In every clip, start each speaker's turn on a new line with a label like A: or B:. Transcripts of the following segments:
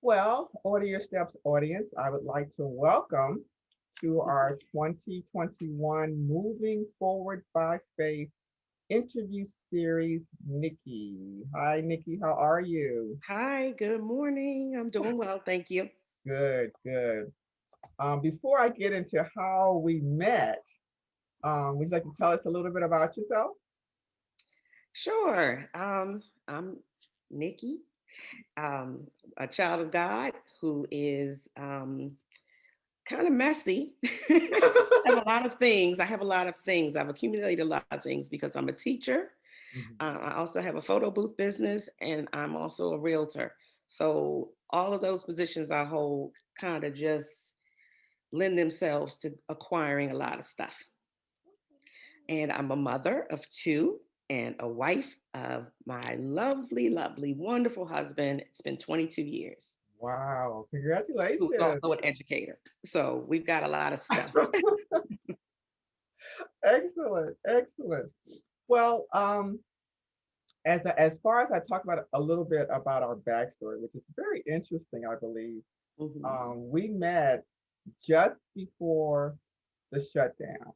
A: Well, Order Your Steps audience, I would like to welcome to our 2021 Moving Forward by Faith interview series, Nikki. Hi, Nikki, how are you?
B: Hi, good morning. I'm doing well, thank you.
A: Good, good. Before I get into how we met, would you like to tell us a little bit about yourself?
B: Sure. I'm Nikki, um, a child of God who is kind of messy. I have a lot of things. I have a lot of things. I've accumulated a lot of things because I'm a teacher.
A: Mhm.
B: I also have a photo booth business, and I'm also a realtor. So all of those positions I hold kind of just lend themselves to acquiring a lot of stuff. And I'm a mother of two and a wife of my lovely, lovely, wonderful husband. It's been 22 years,
A: Wow,
B: who is
A: congratulations.
B: also an educator. So we've got a lot of stuff.
A: Excellent, excellent. Well, as far as I talk about a little bit about our backstory, which is very interesting, I believe.
B: Mhm.
A: We met just before the shutdown.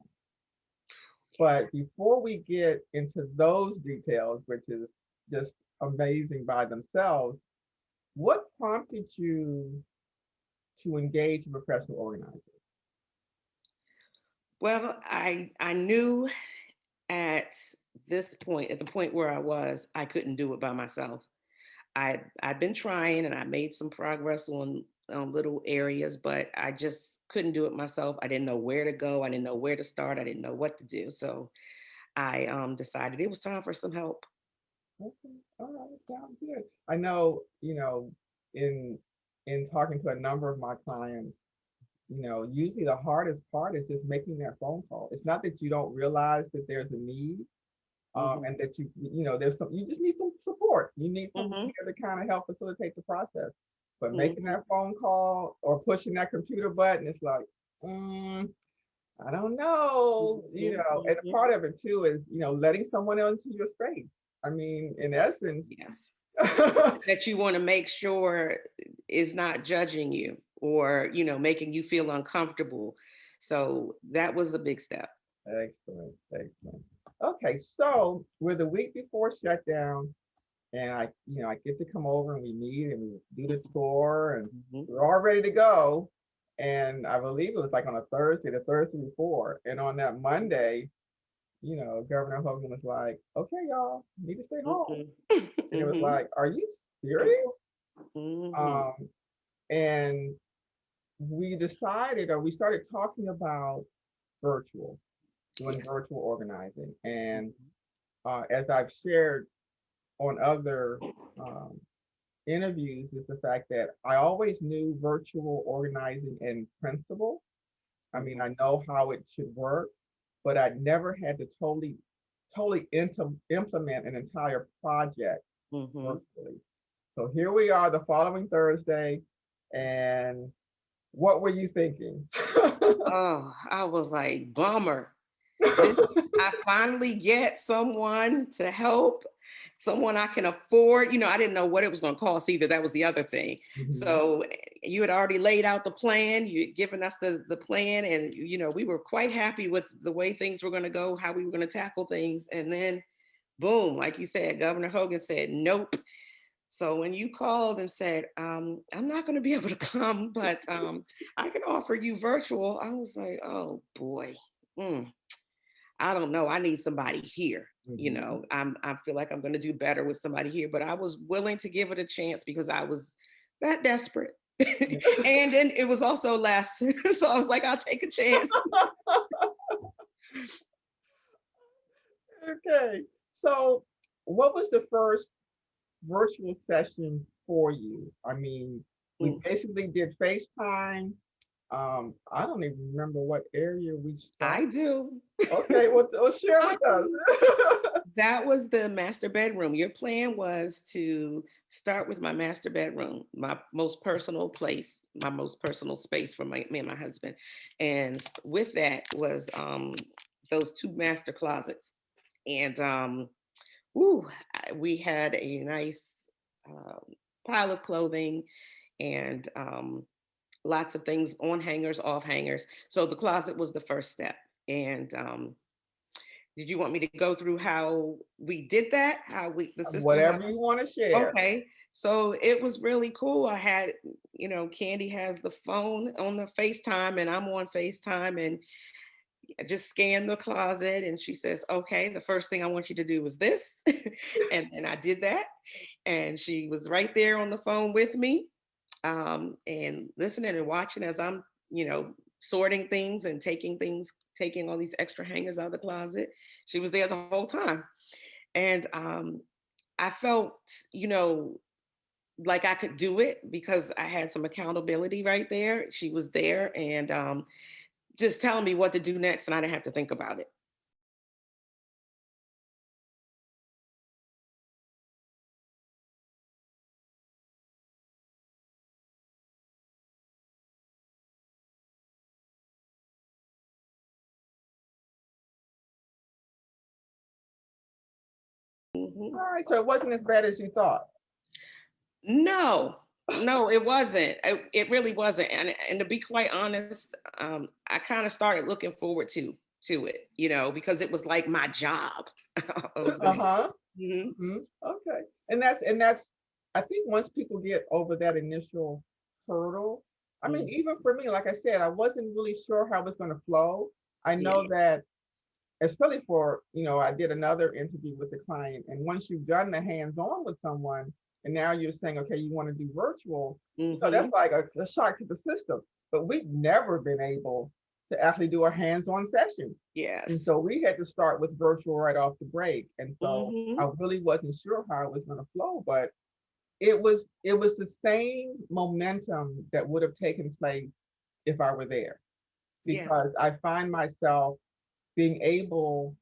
B: Yes.
A: But before we get into those details, which is just amazing by themselves, what prompted you to engage in professional organizing?
B: Well, I knew at this point, at the point where I was, I couldn't do it by myself. I've been trying and I made some progress on little areas, but I just couldn't do it myself. I didn't know where to go. I didn't know where to start. I didn't know what to do. So I decided it was time for some help.
A: Okay, all right, sounds good. I know, in talking to a number of my clients, usually the hardest part is just making that phone call. It's not that you don't realize that there's a need,
B: Hmm.
A: and that there's some, you just need some support. You need someone
B: Hmm.
A: here to kind of help facilitate the process. But making
B: Hmm.
A: that phone call or pushing that computer button, it's like, mm, I don't know,
B: Hmm.
A: and a
B: Hmm.
A: part of it too is, letting someone into your space. I mean, in essence,
B: Yes. That you want to make sure is not judging you or, making you feel uncomfortable. So that was a big step.
A: excellent, excellent. Okay, so we're the week before shutdown, and I get to come over and we meet and we do the tour, and
B: Mhm.
A: we're all ready to go. And I believe it was like on a Thursday, the Thursday before, and on that Monday, Governor Hogan was like, "Okay, y'all need to stay home,"
B: Mhm.
A: and it was
B: Mhm.
A: like, "Are you serious?"
B: Mhm.
A: Um, and we decided, or we started talking about virtual, doing
B: Yes.
A: virtual organizing, and
B: Mhm.
A: as I've shared on other um, interviews is the fact that I always knew virtual organizing in principle. I mean,
B: Mhm.
A: I know how it should work, but I never had to totally implement an entire project
B: Mhm.
A: virtually. So here we are the following Thursday, and what were you thinking?
B: Oh, I was like, bummer. This I finally get someone to help, someone I can afford. I didn't know what it was going to cost either. That was the other thing.
A: Mhm.
B: So you had already laid out the plan. You had given us the plan, and we were quite happy with the way things were going to go, how we were going to tackle things, and then boom, like you said, Governor Hogan said, nope. So when you called and said, I'm not going to be able to come, but I can offer you virtual, I was like, oh boy. Mm, I don't know. I need somebody here.
A: Mhm.
B: I feel like I'm going to do better with somebody here, but I was willing to give it a chance because I was that desperate. And then it was also less. So I was like, I'll take a chance.
A: Okay. So, what was the first virtual session for you? I mean, we
B: Mm,
A: basically did FaceTime. I don't even remember what area we started.
B: I do.
A: Okay, well, share with us.
B: That was the master bedroom. Your plan was to start with my master bedroom, my most personal place, my most personal space for me and my husband. And with that was those two master closets. And woo, we had a nice um, pile of clothing and lots of things on hangers, off hangers. So the closet was the first step. And did you want me to go through how we did that? How we, the system, how,
A: Whatever you want to share.
B: okay. So it was really cool. I had, Candy has the phone on the FaceTime and I'm on FaceTime and I just scan the closet and she says, okay, the first thing I want you to do is this. And then I did that. And she was right there on the phone with me and listening and watching as I'm, sorting things and taking all these extra hangers out of the closet. She was there the whole time. And I felt, you know, like I could do it because I had some accountability right there. She was there and just telling me what to do next, and I didn't have to think about it.
A: All
B: Mhm.
A: right, so it wasn't as bad as you thought.
B: No, no, it wasn't. It really wasn't. And to be quite honest, I kind of started looking forward to it, because it was like my job. I was gonna.
A: Uh-huh.
B: Mhm.
A: Okay. And that's I think once people get over that initial hurdle, I mean,
B: Mhm.
A: even for me, like I said, I wasn't really sure how it was going to flow. I know
B: Yeah.
A: that especially for, I did another interview with the client, and once you've done the hands-on with someone, and now you're saying, okay, you want to do virtual, that's
B: Hmm.
A: like a shock to the system. But we've never been able to actually do a hands-on session. And
B: Yes.
A: so we had to start with virtual right off the break. And so
B: Hmm.
A: I really wasn't sure how it was going to flow, but it was the same momentum that would have taken place if I were there,
B: Yeah.
A: because I find myself being able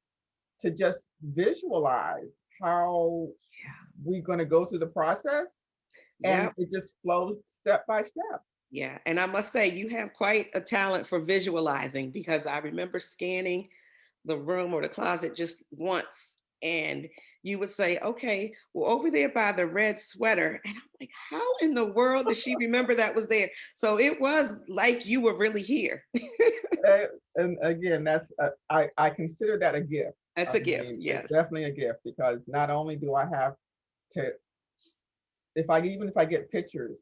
A: to just visualize how we're going to go through the process, and
B: Yep.
A: it just flows step by step.
B: Yeah. And I must say, you have quite a talent for visualizing because I remember scanning the room or the closet just once. And you would say, okay, well, over there by the red sweater. And I'm like, how in the world does she remember that was there? So it was like you were really here.
A: Uh, and again, I consider that a gift.
B: That's
A: I
B: a gift.
A: mean, it's
B: Yes.
A: definitely a gift, because not only do I have to, if I get pictures,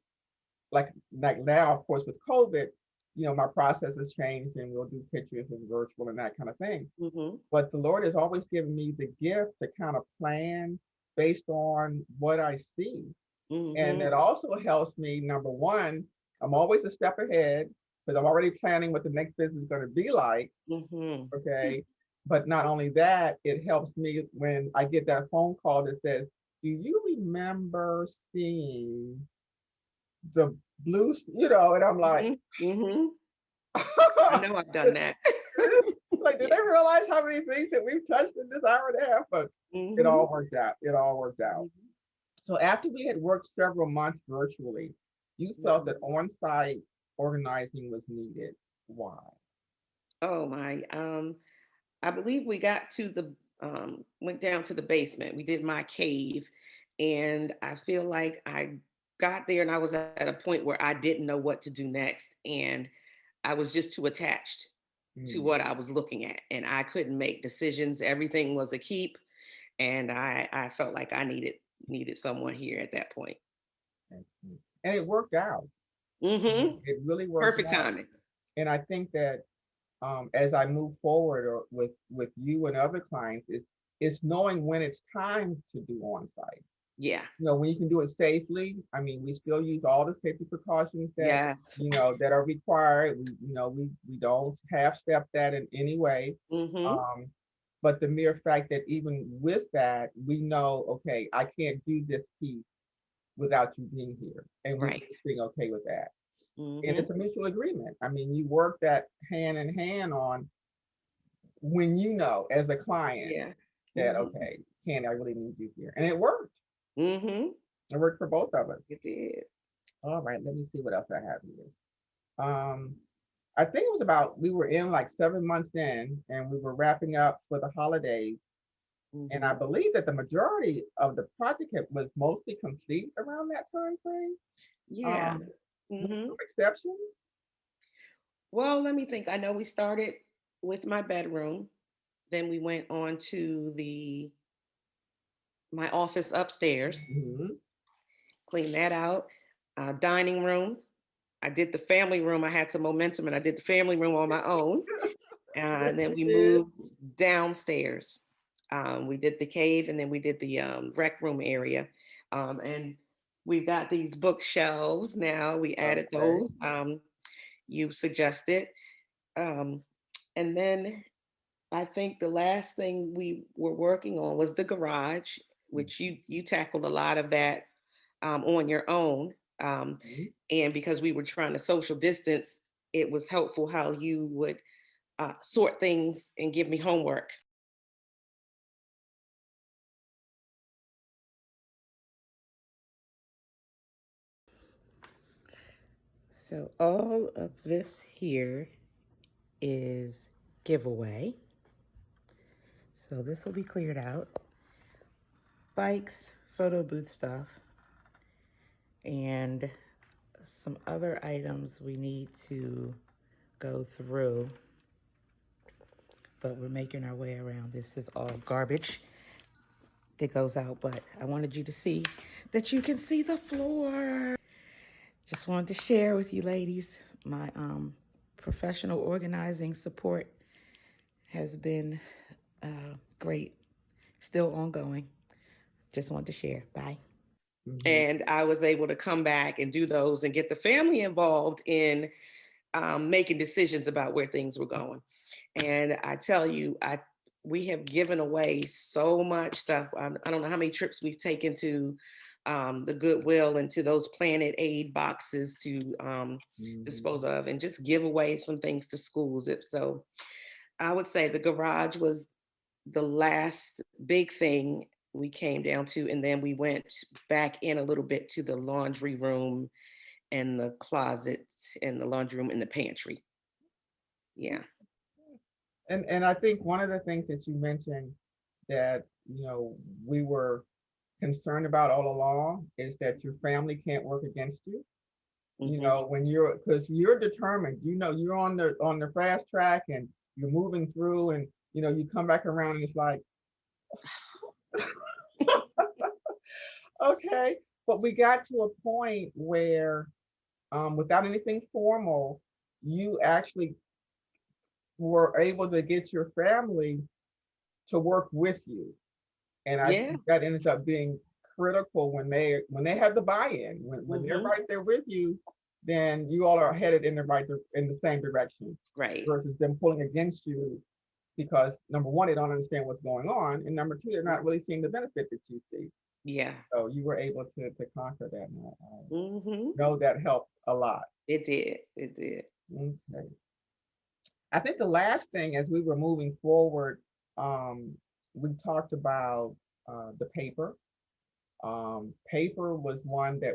A: like now, of course, with COVID, my process has changed, and we'll do pictures and virtual and that kind of thing.
B: Hmm.
A: But the Lord has always given me the gift to kind of plan based on what I see. And
B: Hmm.
A: it also helps me, number one, I'm always a step ahead because I'm already planning what the next business is going to be like.
B: Hmm.
A: Okay. But not only that, it helps me when I get that phone call that says, do you remember seeing the blues? And I'm like,
B: Hmm. Hmm. I know I've done that.
A: like, did
B: Yeah.
A: they realize how many things that we've touched in this hour and a half? But it
B: Hmm.
A: all worked out. It all worked out. So after we had worked several months virtually, you felt that
B: Hmm.
A: on-site organizing was needed. Why?
B: Oh my. I believe we got to went down to the basement. We did my cave. And I feel like I got there and I was at a point where I didn't know what to do next. And I was just too attached to
A: Mm,
B: what I was looking at. And I couldn't make decisions. Everything was a keep. And I felt like I needed someone here at that point.
A: and it worked out. I mean,
B: Hmm.
A: it really worked
B: Perfect
A: out.
B: timing.
A: And I think that as I move forward, or with you and other clients, it's knowing when it's time to do on-site.
B: Yeah.
A: When you can do it safely. I mean, we still use all the safety precautions that
B: Yes.
A: that are required. We don't half step that in any way.
B: Hmm.
A: Um, but the mere fact that even with that, we know, okay, I can't do this piece without you being here, and we
B: Right.
A: being okay with that. And
B: Hmm.
A: it's a mutual agreement. I mean, you work that hand in hand on when as a client
B: Yeah.
A: that,
B: Hmm.
A: okay, Candy, I really need you here. And it worked.
B: Mm-hmm.
A: It worked for both of us.
B: It did.
A: All right, let me see what else I have here. I think it was about, we were in like 7 months in and we were wrapping up for the holidays. And I
B: Mm-hmm.
A: believe that the majority of the project was mostly complete around that time frame.
B: Yeah.
A: Um, with
B: Mm-hmm.
A: some exceptions.
B: Well, let me think. I know we started with my bedroom. Then we went on to the my office upstairs,
A: Mhm.
B: cleaned that out. Dining room. I did the family room. I had some momentum, and I did the family room on my own.
A: Yes,
B: And then
A: you
B: we
A: did.
B: moved downstairs. We did the cave, and then we did the rec room area. And we've got these bookshelves now. We added
A: Okay.
B: those. You suggested. Um, and then I think the last thing we were working on was the garage, which you tackled a lot of that on your own.
A: Mhm.
B: And because we were trying to social distance, it was helpful how you would sort things and give me homework. So all of this here is giveaway. So this will be cleared out. Bikes, photo booth stuff, and some other items we need to go through, but we're making our way around. This is all garbage that goes out, but I wanted you to see that you can see the floor. Just wanted to share with you ladies my professional organizing support has been great, still ongoing. Just wanted to share. Bye.
A: Mhm.
B: And I was able to come back and do those and get the family involved in making decisions about where things were going. And I tell you, we have given away so much stuff. I don't know how many trips we've taken to the Goodwill and to those Planet Aid boxes to dispose
A: Mhm.
B: of and just give away some things to schools. So I would say the garage was the last big thing we came down to. And then we went back in a little bit to the laundry room and the closets and the laundry room and the pantry. Yeah.
A: And I think one of the things that you mentioned that, we were concerned about all along is that your family can't work against you.
B: Hmm.
A: When because you're determined, you're on the fast track and you're moving through and you come back around and it's like, okay. But we got to a point where without anything formal, you actually were able to get your family to work with you. And I
B: Yeah.
A: think that ends up being critical when they have the buy-in, when they're
B: Hmm.
A: right there with you, then you all are headed in the same direction
B: Right.
A: versus them pulling against you because number one, they don't understand what's going on, and number two, they're not really seeing the benefit that you see.
B: Yeah.
A: So you were able to conquer that. And I
B: Hmm.
A: know that helped a lot.
B: It did. It did.
A: Okay. I think the last thing as we were moving forward, we talked about the paper. Paper was one that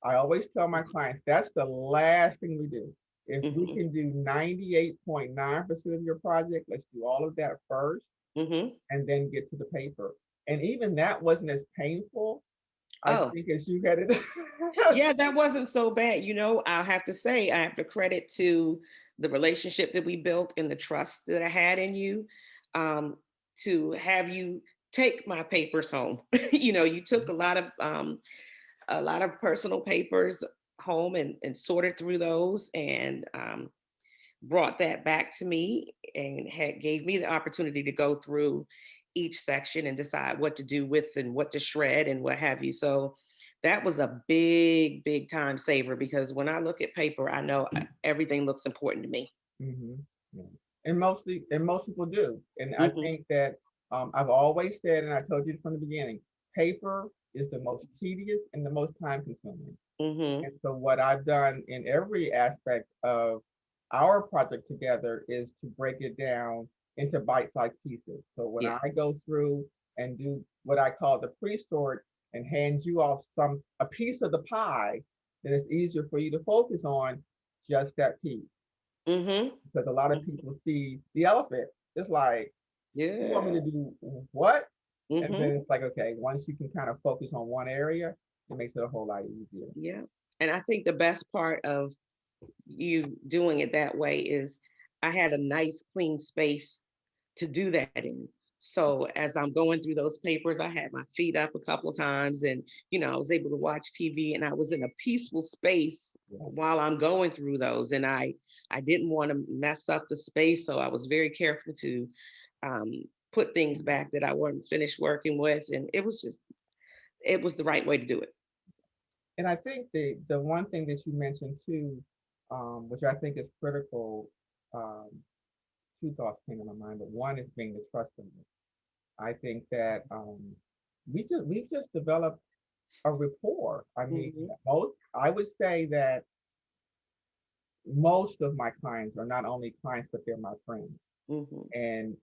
A: I always tell my clients, that's the last thing we do. If we
B: Hmm.
A: can do 98.9% of your project, let's do all of that first
B: Hmm.
A: and then get to the paper. And even that wasn't as painful, I
B: Oh,
A: think, as you had it.
B: yeah, that wasn't so bad. I'll have to say, I have to credit to the relationship that we built and the trust that I had in you um, to have you take my papers home. You took a lot of personal papers home and sorted through those and brought that back to me and gave me the opportunity to go through each section and decide what to do with and what to shred and what have you. So that was a big, big time saver because when I look at paper, I know everything looks important to me.
A: Mhm. Yeah. And most people do. And I
B: Hmm.
A: think that I've always said, and I told you this from the beginning, paper is the most tedious and the most time consuming.
B: Hmm.
A: And so what I've done in every aspect of our project together is to break it down into bite-sized pieces. So when
B: Yeah.
A: I go through and do what I call the pre-sort and hand you off a piece of the pie, then it's easier for you to focus on just that piece.
B: Mm-hmm.
A: Because a lot of people see the elephant. It's like, you want me
B: Yeah.
A: to do what? And then
B: Mm-hmm.
A: it's like, okay, once you can kind of focus on one area, it makes it a whole lot easier.
B: Yeah. And I think the best part of you doing it that way is I had a nice clean space to do that in. So as I'm going through those papers, I had my feet up a couple of times and I was able to watch TV and I was in a peaceful space
A: Yeah.
B: while I'm going through those. And I didn't want to mess up the space. So I was very careful to um, put things back that I wasn't finished working with. And it was the right way to do it.
A: And I think the one thing that you mentioned too, which I think is critical, um, two thoughts came to my mind, but one is being the trustworthy. I think that we've just developed a rapport. I mean,
B: Mhm.
A: I would say that most of my clients are not only clients, but they're my friends.
B: Mhm.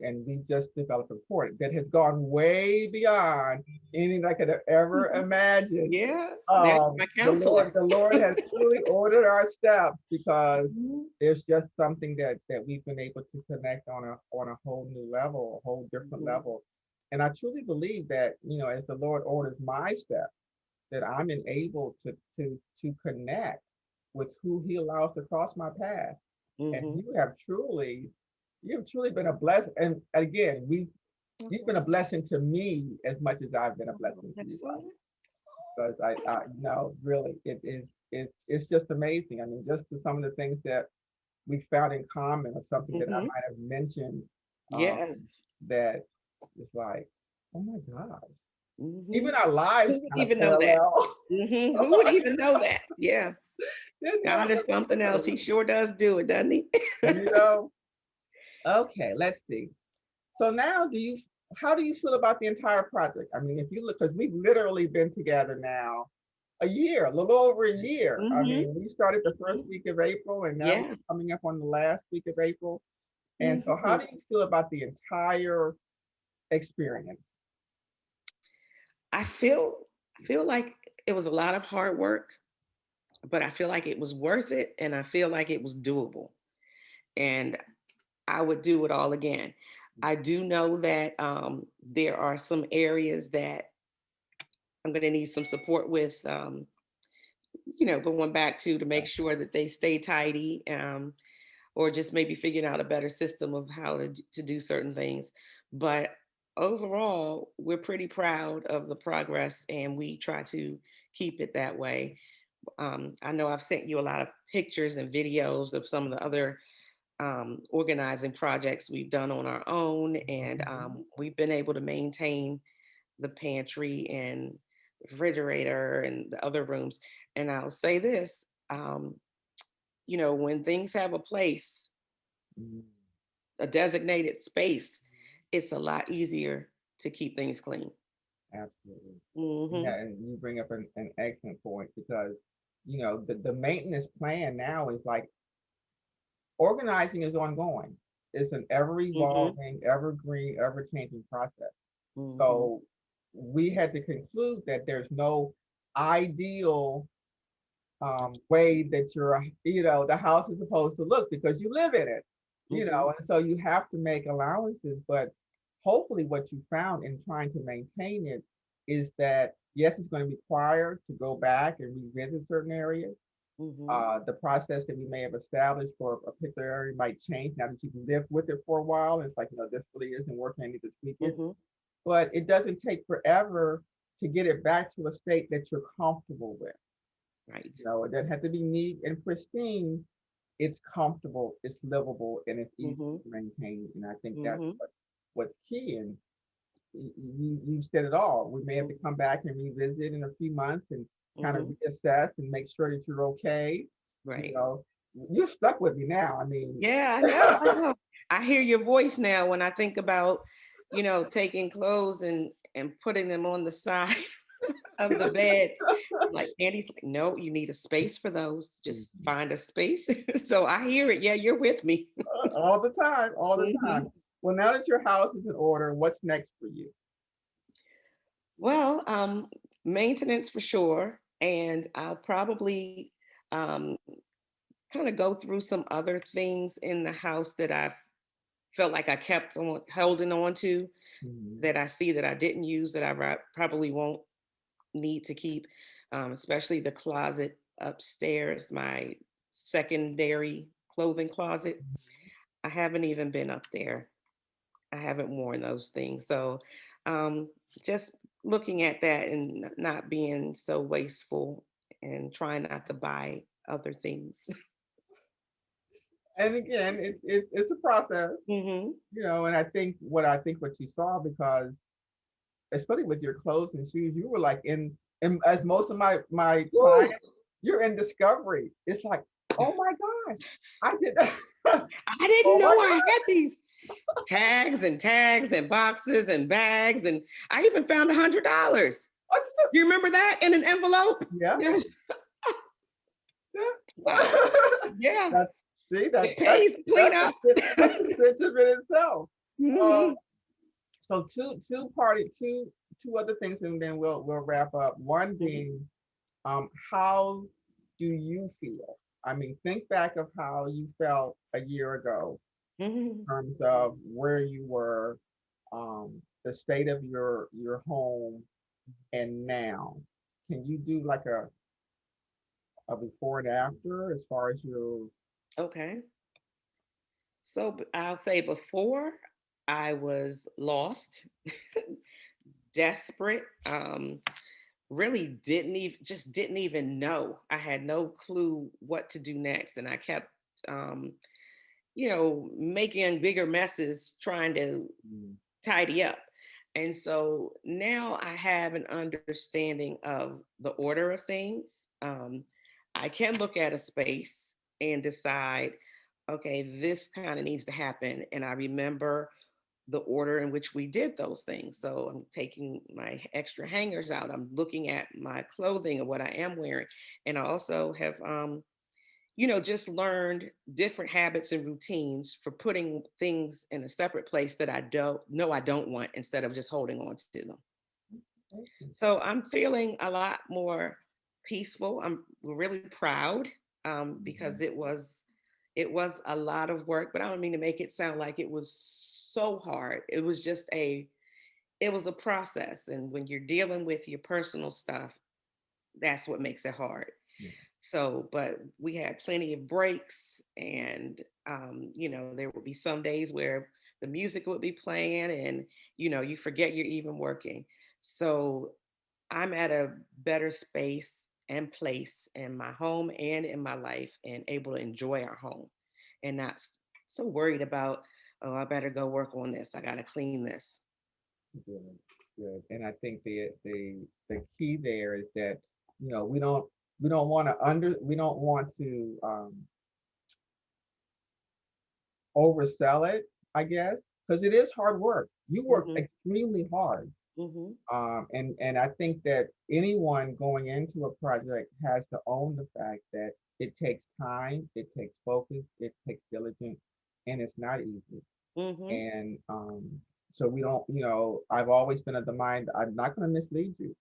A: And we just developed a report that has gone way beyond anything I could have ever imagined.
B: Yeah, now you're my counselor.
A: The Lord has truly ordered our steps because
B: Mhm.
A: there's just something that we've been able to connect on a whole new level, a whole different
B: Mhm.
A: level. And I truly believe that, as the Lord orders my steps, that I'm enabled to connect with who He allows to cross my path. And
B: Mhm.
A: you've truly been a blessing. And again, you've been a blessing to me as much as I've been a
B: Oh,
A: blessing to you.
B: that's so
A: Because I really, it's just amazing. I mean, just some of the things that we found in common, or something that I
B: Mhm.
A: might have mentioned, um,
B: Yes.
A: that is like, oh my gosh, even
B: Mhm.
A: our lives
B: Who would
A: kind of
B: even know that?
A: parallel.
B: Mhm. Who would even know that? Yeah.
A: Isn't that
B: God is something else. He
A: amazing?
B: sure does do it, doesn't he?
A: You know? Okay, let's see. So now, how do you feel about the entire project? I mean, if you look, because we've literally been together now a year, a little over a year. I
B: Mhm.
A: mean, we started the first
B: Mhm.
A: week of April, and now
B: Yeah.
A: we're coming up on the last week of April. And so, how
B: Mhm.
A: do you feel about the entire experience?
B: I feel like it was a lot of hard work, but I feel like it was worth it and I feel like it was doable. And I would do it all again. I do know that there are some areas that I'm going to need some support with, going back to make sure that they stay tidy, or just maybe figuring out a better system of how to do certain things. But overall, we're pretty proud of the progress and we try to keep it that way. I know I've sent you a lot of pictures and videos of some of the other organizing projects we've done on our own, and
A: Mhm.
B: we've been able to maintain the pantry and refrigerator and the other rooms. And I'll say this, when things have a place,
A: Mhm.
B: a designated space, it's a lot easier to keep things clean.
A: Absolutely.
B: Hmm.
A: Yeah, and you bring up an excellent point because, the maintenance plan now is like organizing is ongoing. It's an ever
B: Hmm.
A: evolving, evergreen, ever changing process.
B: Hmm.
A: So we had to conclude that there's no ideal way that the house is supposed to look because you live in it,
B: Hmm.
A: and so you have to make allowances. But hopefully, what you found in trying to maintain it is that yes, it's going to require to go back and revisit certain areas.
B: Hmm.
A: The process that we may have established for a particular area might change now that you've lived with it for a while. It's like, this really isn't working, I need to tweak it.
B: Hmm.
A: But it doesn't take forever to get it back to a state that you're comfortable with.
B: Right.
A: It doesn't have to be neat and pristine. It's comfortable, it's livable, and it's easy
B: Hmm.
A: to maintain. And I think that's
B: Hmm.
A: what's key. And you said it all. We may have to
B: Hmm.
A: come back and revisit in a few months and kind of
B: Hmm.
A: reassess and make sure that you're okay. You
B: Right.
A: know, you're stuck with me now. I mean,
B: Yeah, I know. I know. I hear your voice now when I think about, taking clothes and putting them on the side of the bed. Like Andy's like, no, you need a space for those. Just find a space. So I hear it. Yeah, you're with me.
A: all the time, all the time.
B: Hmm.
A: Well, now that your house is in order, what's next for you?
B: Well, maintenance for sure. And I'll probably um, kind of go through some other things in the house that I've felt like I kept on holding on to,
A: Mhm.
B: that I see that I didn't use, that I probably won't need to keep, especially the closet upstairs, my secondary clothing closet. I haven't even been up there. I haven't worn those things. So um, just looking at that and not being so wasteful and trying not to buy other things.
A: And again, it's a process,
B: Hmm.
A: and I think what you saw, because especially with your clothes and shoes, you were like and as most of my
B: Woo!
A: clients, you're in discovery. It's like, oh my gosh, I did that.
B: I didn't
A: Oh my
B: know I
A: God.
B: had these tags and boxes and bags. And I even found $100.
A: What's the
B: You remember that in an envelope?
A: yeah.
B: It was wow.
A: Yeah.
B: Yeah,
A: That's see
B: it pays to clean up.
A: that's a sentiment in itself. Uh,
B: Mhm.
A: so two other things, and then we'll wrap up. One
B: Mhm.
A: being, how do you feel? I mean, think back of how you felt a year ago
B: Mhm.
A: in terms of where you were, the state of your home, and now. Can you do like a before and after as far as your
B: Okay. So I'll say before I was lost, desperate, really didn't even know. I had no clue what to do next. And I kept um, making bigger messes trying to
A: mm,
B: tidy up. And so now I have an understanding of the order of things. I can look at a space and decide, okay, this kind of needs to happen. And I remember the order in which we did those things. So I'm taking my extra hangers out. I'm looking at my clothing and what I am wearing. And I also have just learned different habits and routines for putting things in a separate place that I don't know I don't want, instead of just holding on to them. So I'm feeling a lot more peaceful. I'm really proud, because
A: mhm.
B: it was a lot of work, but I don't mean to make it sound like it was so hard. It was a process, and when you're dealing with your personal stuff, that's what makes it hard.
A: Yeah.
B: So, but we had plenty of breaks, and there would be some days where the music would be playing, and you forget you're even working. So, I'm at a better space and place in my home and in my life, and able to enjoy our home, and not so worried about, oh, I better go work on this. I got to clean this.
A: Good, good. And I think the key there is that, we don't want to oversell it, I guess, because it is hard work. You work
B: Hmm.
A: extremely hard.
B: Hmm.
A: And I think that anyone going into a project has to own the fact that it takes time, it takes focus, it takes diligence, and it's not easy.
B: Hmm.
A: And so we don't, I've always been of the mind, I'm not going to mislead you.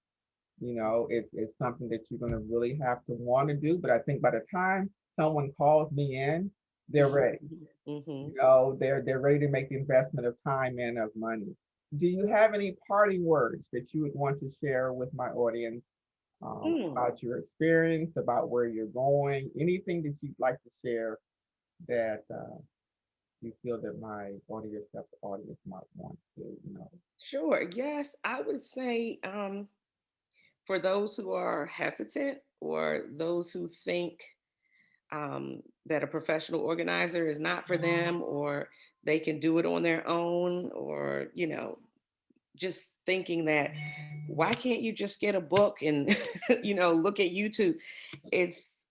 A: It's something that you're going to really have to want to do. But I think by the time someone calls me in, they're ready.
B: Hmm.
A: They're ready to make the investment of time and of money. Do you have any parting words that you would want to share with my audience, about your experience, about where you're going, anything that you'd like to share that you feel that my audience might want to?
B: Sure. Yes, I would say, for those who are hesitant, or those who think that a professional organizer is not for them, or they can do it on their own, or just thinking that, why can't you just get a book and look at YouTube? It's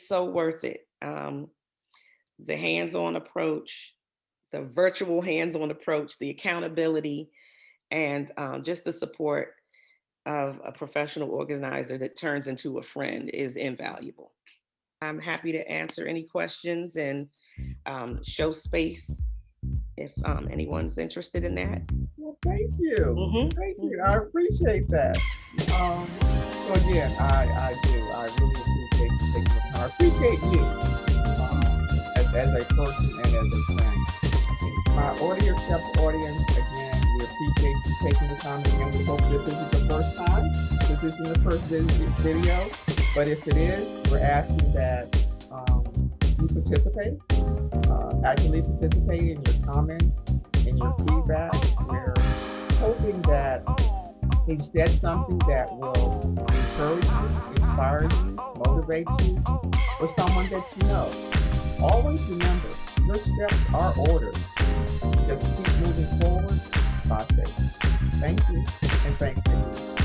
B: so worth it. The hands-on approach, the virtual hands-on approach, the accountability, and just the support of a professional organizer that turns into a friend is invaluable. I'm happy to answer any questions and show space if anyone's interested in that.
A: thank you.
B: Mhm,
A: Thank you.
B: mhm.
A: I appreciate that. So again, I do. I really appreciate you taking the time. I appreciate you as a person and as a friend. My audio step audience, again, we appreciate you taking the time. Again, we hope this isn't the first time. This isn't the first video. But if it is, we're asking that you participate, actively participate in your comments, in your feedback. We're hoping that you said something that will encourage you, inspire you, motivate you, or someone that you know. Always remember, your steps are ordered. Just keep moving forward by faith. Thank you, and thank you.